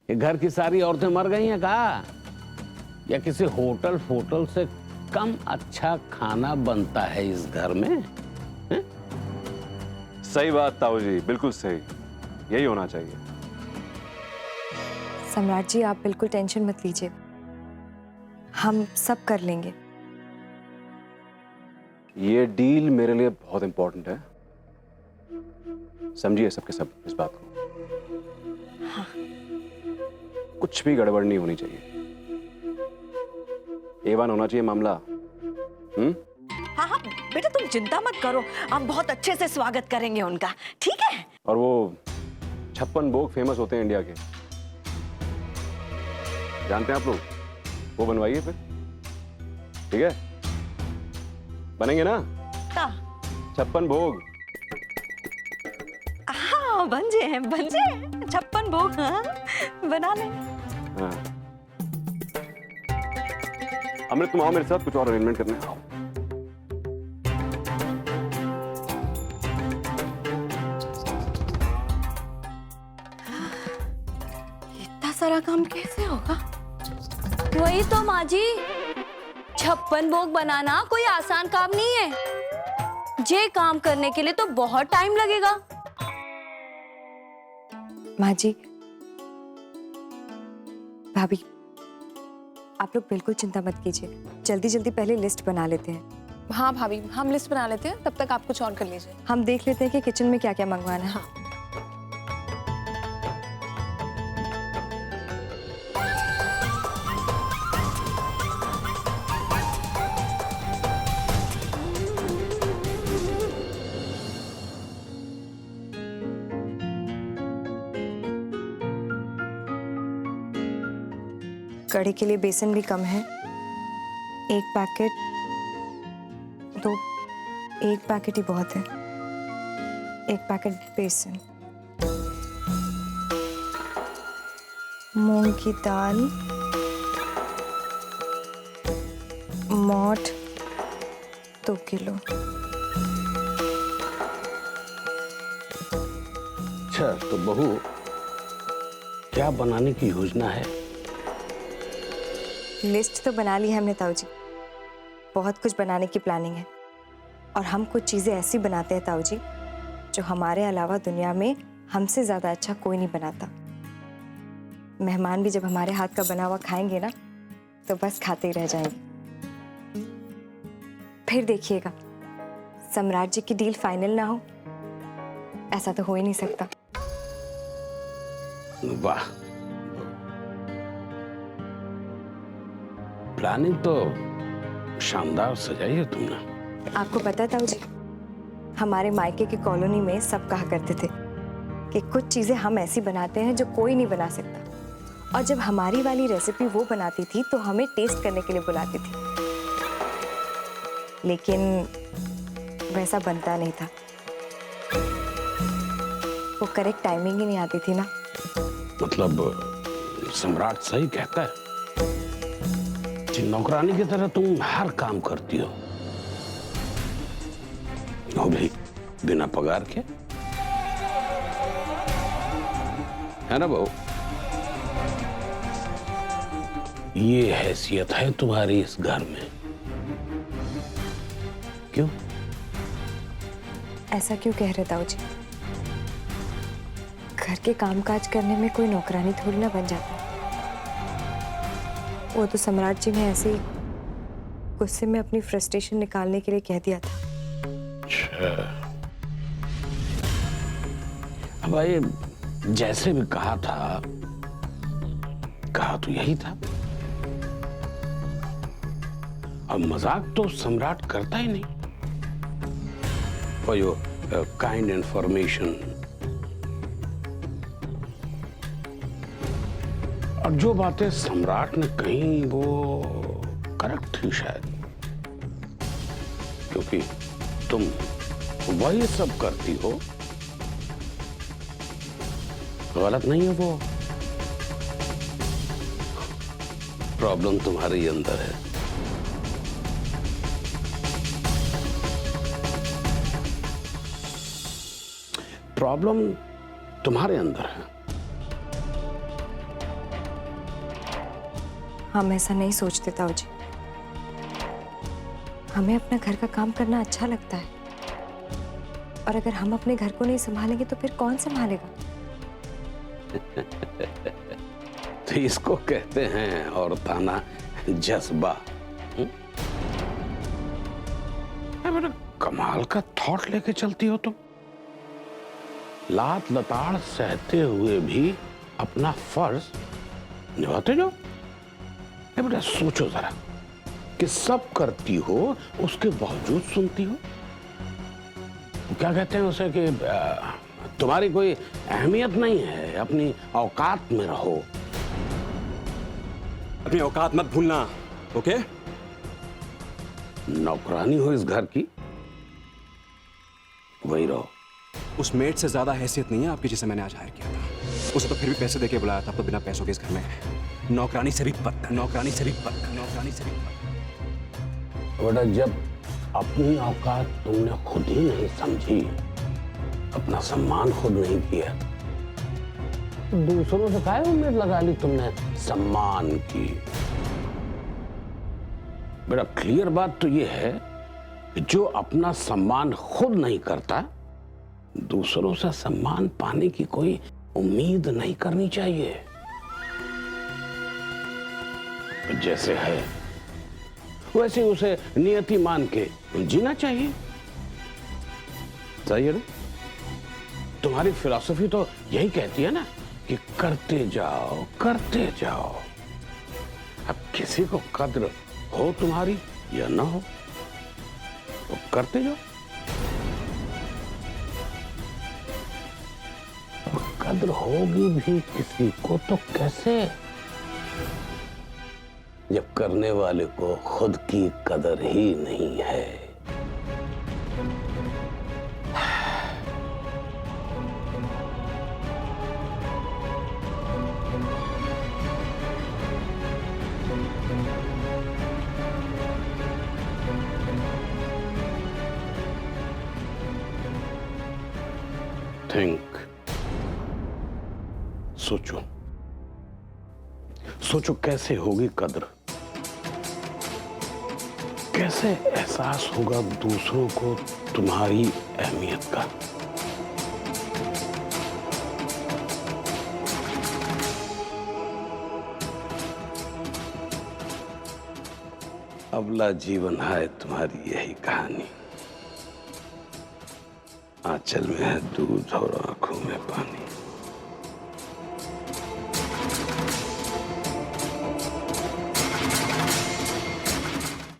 ये घर की सारी औरतें मर गई हैं कहा, या किसी होटल फोटल से कम अच्छा खाना बनता है इस घर में? है? सही बात ताऊ जी, बिल्कुल सही, यही होना चाहिए। सम्राट जी, आप बिल्कुल टेंशन मत लीजिए, हम सब कर लेंगे। ये डील मेरे लिए बहुत इंपॉर्टेंट है, समझिए सबके सब इस बात को। हाँ। कुछ भी गड़बड़ नहीं होनी चाहिए, A1 होना चाहिए मामला। हाँ हाँ बेटा, तुम चिंता मत करो, हम बहुत अच्छे से स्वागत करेंगे उनका, ठीक है? और वो 56 भोग फेमस होते हैं इंडिया के, जानते हैं आप लोग, वो बनवाइए फिर, ठीक है? बनेंगे ना? हाँ 56 भोग। हाँ बन जाए 56 भोग, हाँ बना ले। हाँ अमृत, तुम आओ मेरे साथ, कुछ और अरेंजमेंट करने। आओ। इतना सारा काम कैसे होगा? वही तो माँ जी, 56 भोग बनाना कोई आसान काम नहीं है। ये काम करने के लिए तो बहुत टाइम लगेगा। माँ जी, भाभी, आप लोग बिल्कुल चिंता मत कीजिए, जल्दी जल्दी पहले लिस्ट बना लेते हैं। हाँ भाभी, हम लिस्ट बना लेते हैं, तब तक आप कुछ और कर लीजिए। हम देख लेते हैं कि किचन में क्या क्या मंगवाना है। हाँ। कढ़ी के लिए बेसन भी कम है, एक पैकेट ही बहुत है। एक पैकेट बेसन, मूंग की दाल, मोठ 2 किलो। अच्छा तो बहू, क्या बनाने की योजना है? लिस्ट तो बना ली है हमने ताऊ जी, बहुत कुछ बनाने की प्लानिंग है। और हम कुछ चीज़ें ऐसी बनाते हैं ताऊ जी, जो हमारे अलावा दुनिया में हमसे ज़्यादा अच्छा कोई नहीं बनाता। मेहमान भी जब हमारे हाथ का बना हुआ खाएंगे ना, तो बस खाते ही रह जाएंगे। फिर देखिएगा, सम्राट जी की डील फाइनल ना हो, ऐसा तो हो ही नहीं सकता। वाह, प्लानिंग तो शानदार सजाई है तुमने। आपको पता है ताऊ जी, हमारे मायके की कॉलोनी में सब कहा करते थे कि कुछ चीजें हम ऐसी बनाते हैं जो कोई नहीं बना सकता। और जब हमारी वाली रेसिपी वो बनाती थी तो हमें टेस्ट करने के लिए बुलाती थी, लेकिन वैसा बनता नहीं था। वो करेक्ट टाइमिंग ही नहीं आती थी ना। मतलब सम्राट सही कहता है, नौकरानी की तरह तुम हर काम करती हो, वो भी बिना पगार के, है ना बहू? ये हैसियत है तुम्हारी इस घर में। क्यों? ऐसा क्यों कह रहे ताऊ जी? घर के कामकाज करने में कोई नौकरानी थोड़ी ना बन जाता। वो तो सम्राट जी ने ऐसे ही गुस्से में अपनी फ्रस्ट्रेशन निकालने के लिए कह दिया था। अच्छा, अब भाई जैसे भी कहा तो यही था। अब मजाक तो सम्राट करता ही नहीं। फॉर योर काइंड इंफॉर्मेशन, और जो बातें सम्राट ने कही वो करेक्ट थी शायद, क्योंकि तुम वही सब करती हो, गलत नहीं है वो। प्रॉब्लम तुम्हारे ही अंदर है। प्रॉब्लम तुम्हारे अंदर है। हम ऐसा नहीं सोचते ताऊ जी। हमें अपना घर का काम करना अच्छा लगता है, और अगर हम अपने घर को नहीं संभालेंगे तो फिर कौन संभालेगा? तो इसको कहते हैं औरताना जज्बा। बेटा कमाल का थॉट लेके चलती हो तुम। लात लताड़ सहते हुए भी अपना फर्ज निभाते जाओ। बेटा सोचो जरा कि सब करती हो उसके बावजूद सुनती हो। क्या कहते हैं उसे कि तुम्हारी कोई अहमियत नहीं है, अपनी औकात में रहो। अपनी औकात मत भूलना, ओके? नौकरानी हो इस घर की, वही रहो। उस मेड से ज्यादा हैसियत नहीं है आपकी जिसे मैंने आज हायर किया था। उसे तो फिर भी पैसे देके बुलाया था, तो बिना पैसों के इस घर में है। नौकरानी से भी बदतर, नौकरानी से भी बदतर, नौकरानी से भी बदतर। बेटा जब अपनी औकात तुमने खुद ही नहीं समझी, अपना सम्मान खुद नहीं किया, तो दूसरों से काहे उम्मीद लगा ली तुमने सम्मान की? बेटा क्लियर बात तो ये है कि जो अपना सम्मान खुद नहीं करता, दूसरों से सम्मान पाने की कोई उम्मीद नहीं करनी चाहिए। जैसे है वैसे उसे नियति मान के जीना चाहिए। सही है ना? तुम्हारी फिलॉसफी तो यही कहती है ना कि करते जाओ करते जाओ। अब किसी को कद्र हो तुम्हारी या ना हो, तो करते जाओ। अब कद्र होगी भी किसी को तो कैसे, जब करने वाले को खुद की कदर ही नहीं है। थिंक, सोचो सोचो कैसे होगी कद्र, कैसे एहसास होगा दूसरों को तुम्हारी अहमियत का। अबला जीवन है तुम्हारी यही कहानी। आंचल में है दूध और आंखों में पानी।